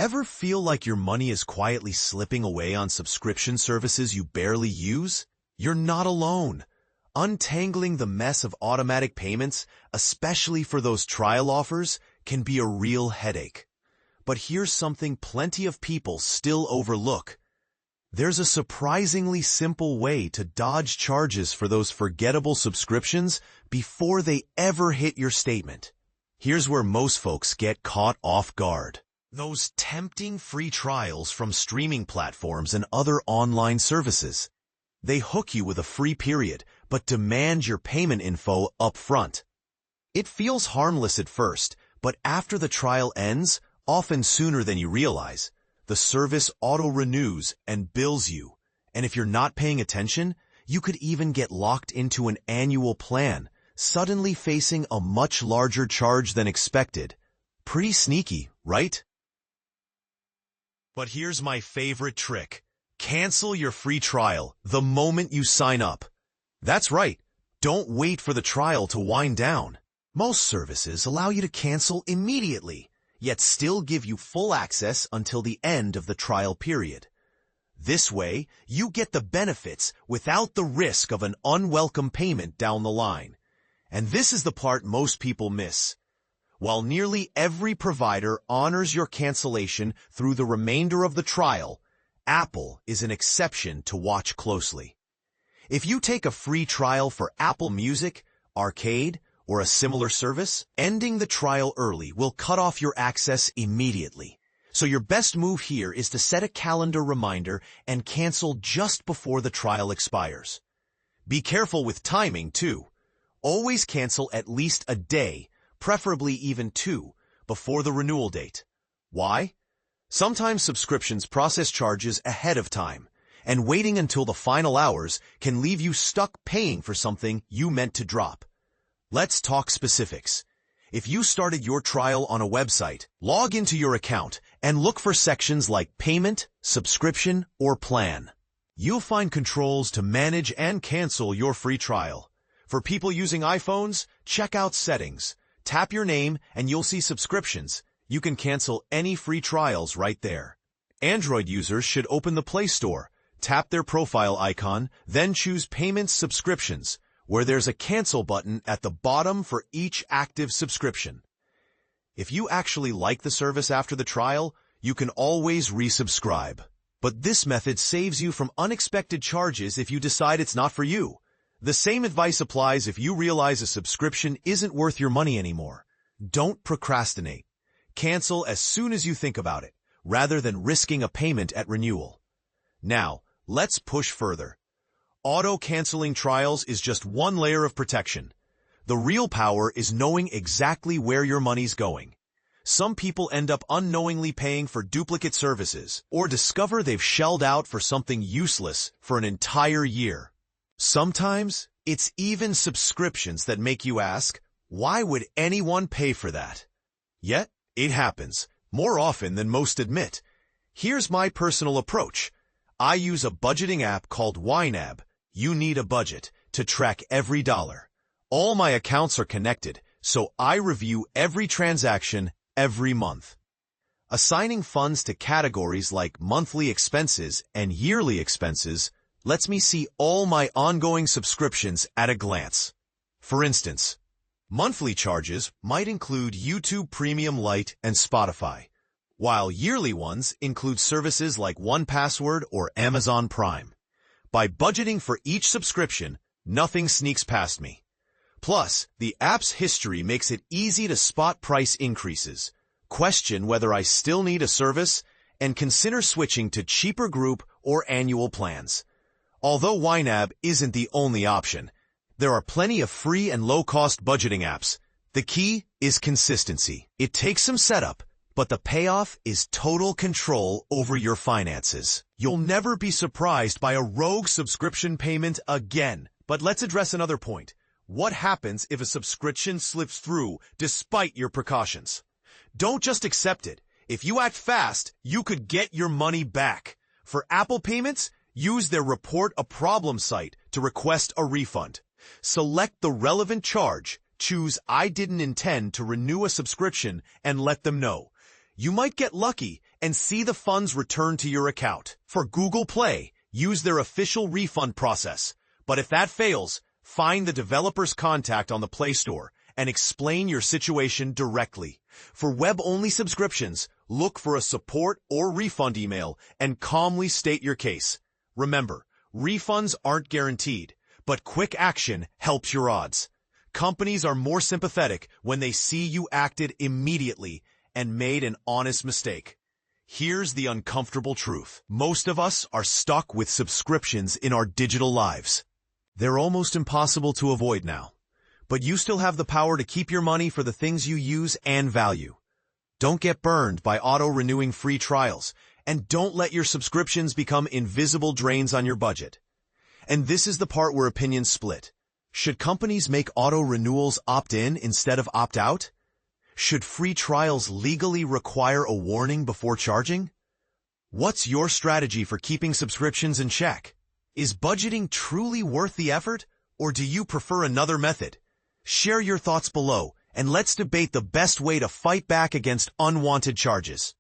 Ever feel like your money is quietly slipping away on subscription services you barely use? You're not alone. Untangling the mess of automatic payments, especially for those trial offers, can be a real headache. But here's something plenty of people still overlook. There's a surprisingly simple way to dodge charges for those forgettable subscriptions before they ever hit your statement. Here's where most folks get caught off guard. Those tempting free trials from streaming platforms and other online services. They hook you with a free period, but demand your payment info up front. It feels harmless at first, but after the trial ends, often sooner than you realize, the service auto-renews and bills you. And if you're not paying attention, you could even get locked into an annual plan, suddenly facing a much larger charge than expected. Pretty sneaky, right? But here's my favorite trick. Cancel your free trial the moment you sign up. That's right. Don't wait for the trial to wind down. Most services allow you to cancel immediately, yet still give you full access until the end of the trial period. This way, you get the benefits without the risk of an unwelcome payment down the line. And this is the part most people miss. While nearly every provider honors your cancellation through the remainder of the trial, Apple is an exception to watch closely. If you take a free trial for Apple Music, Arcade, or a similar service, ending the trial early will cut off your access immediately. So your best move here is to set a calendar reminder and cancel just before the trial expires. Be careful with timing, too. Always cancel at least a day, preferably even 2, before the renewal date. Why? Sometimes subscriptions process charges ahead of time, and waiting until the final hours can leave you stuck paying for something you meant to drop. Let's talk specifics. If you started your trial on a website, log into your account and look for sections like Payment, Subscription, or Plan. You'll find controls to manage and cancel your free trial. For people using iPhones, check out Settings. Tap your name and you'll see Subscriptions. You can cancel any free trials right there. Android users should open the Play Store, tap their profile icon, then choose Payments Subscriptions, where there's a cancel button at the bottom for each active subscription. If you actually like the service after the trial, you can always resubscribe. But this method saves you from unexpected charges if you decide it's not for you. The same advice applies if you realize a subscription isn't worth your money anymore. Don't procrastinate. Cancel as soon as you think about it, rather than risking a payment at renewal. Now, let's push further. Auto-canceling trials is just one layer of protection. The real power is knowing exactly where your money's going. Some people end up unknowingly paying for duplicate services, or discover they've shelled out for something useless for an entire year. Sometimes, it's even subscriptions that make you ask, why would anyone pay for that? Yet, it happens, more often than most admit. Here's my personal approach. I use a budgeting app called YNAB, You Need a Budget, to track every dollar. All my accounts are connected, so I review every transaction every month. Assigning funds to categories like monthly expenses and yearly expenses lets me see all my ongoing subscriptions at a glance. For instance, monthly charges might include YouTube Premium Lite and Spotify, while yearly ones include services like 1Password or Amazon Prime. By budgeting for each subscription, nothing sneaks past me. Plus, the app's history makes it easy to spot price increases, question whether I still need a service, and consider switching to cheaper group or annual plans. Although YNAB isn't the only option, there are plenty of free and low-cost budgeting apps. The key is consistency. It takes some setup, but the payoff is total control over your finances. You'll never be surprised by a rogue subscription payment again. But let's address another point. What happens if a subscription slips through despite your precautions? Don't just accept it. If you act fast, you could get your money back. For Apple payments, use their Report a Problem site to request a refund. Select the relevant charge, choose I didn't intend to renew a subscription, and let them know. You might get lucky and see the funds returned to your account. For Google Play, use their official refund process. But if that fails, find the developer's contact on the Play Store and explain your situation directly. For web-only subscriptions, look for a support or refund email and calmly state your case. Remember, refunds aren't guaranteed, but quick action helps your odds. Companies are more sympathetic when they see you acted immediately and made an honest mistake. Here's the uncomfortable truth. Most of us are stuck with subscriptions in our digital lives. They're almost impossible to avoid now. But you still have the power to keep your money for the things you use and value. Don't get burned by auto-renewing free trials, and don't let your subscriptions become invisible drains on your budget. And this is the part where opinions split. Should companies make auto-renewals opt-in instead of opt-out? Should free trials legally require a warning before charging? What's your strategy for keeping subscriptions in check? Is budgeting truly worth the effort, or do you prefer another method? Share your thoughts below, and let's debate the best way to fight back against unwanted charges.